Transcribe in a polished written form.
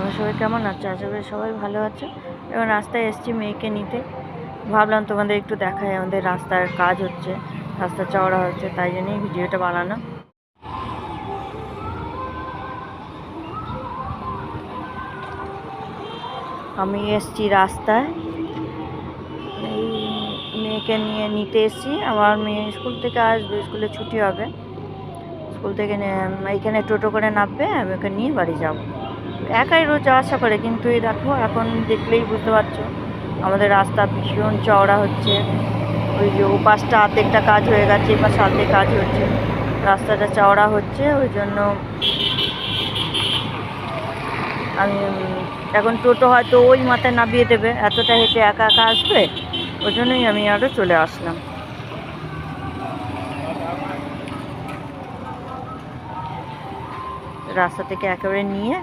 তোমরা সবাই কেমন আছো? আশা করি সবাই ভালো আছো। এবং রাস্তায় এসেছি মেয়েকে নিতে, ভাবলাম তোমাদের একটু দেখাই। আমাদের রাস্তার কাজ হচ্ছে, রাস্তা চওড়া হচ্ছে, তাই জন্যই ভিডিওটা বানানো। আমি এসেছি রাস্তায়, এই মেয়েকে নিতে এসেছি। আমার মেয়ে স্কুল থেকে আসবে, স্কুলে ছুটি হবে, স্কুল থেকে এইখানে টোটো করে নামবে, আমি ওকে নিয়ে বাড়ি যাব। একাই রোজ যাওয়া আসা করে, কিন্তু এই দেখো এখন দেখলেই বুঝতে পারছো আমাদের রাস্তা ভীষণ চওড়া হচ্ছে। ওই যে ও পাশটা অর্ধেকটা কাজ হয়ে গেছে, এবার অর্ধেক কাজ হচ্ছে, রাস্তাটা চওড়া হচ্ছে। ওই জন্য আমি এখন টোটো হয়তো ওই মাথায় নামিয়ে দেবে, এতটা হেঁটে একা একা আসবে, ওই জন্যই আমি আরও চলে আসলাম। রাস্তা থেকে একেবারে নিয়ে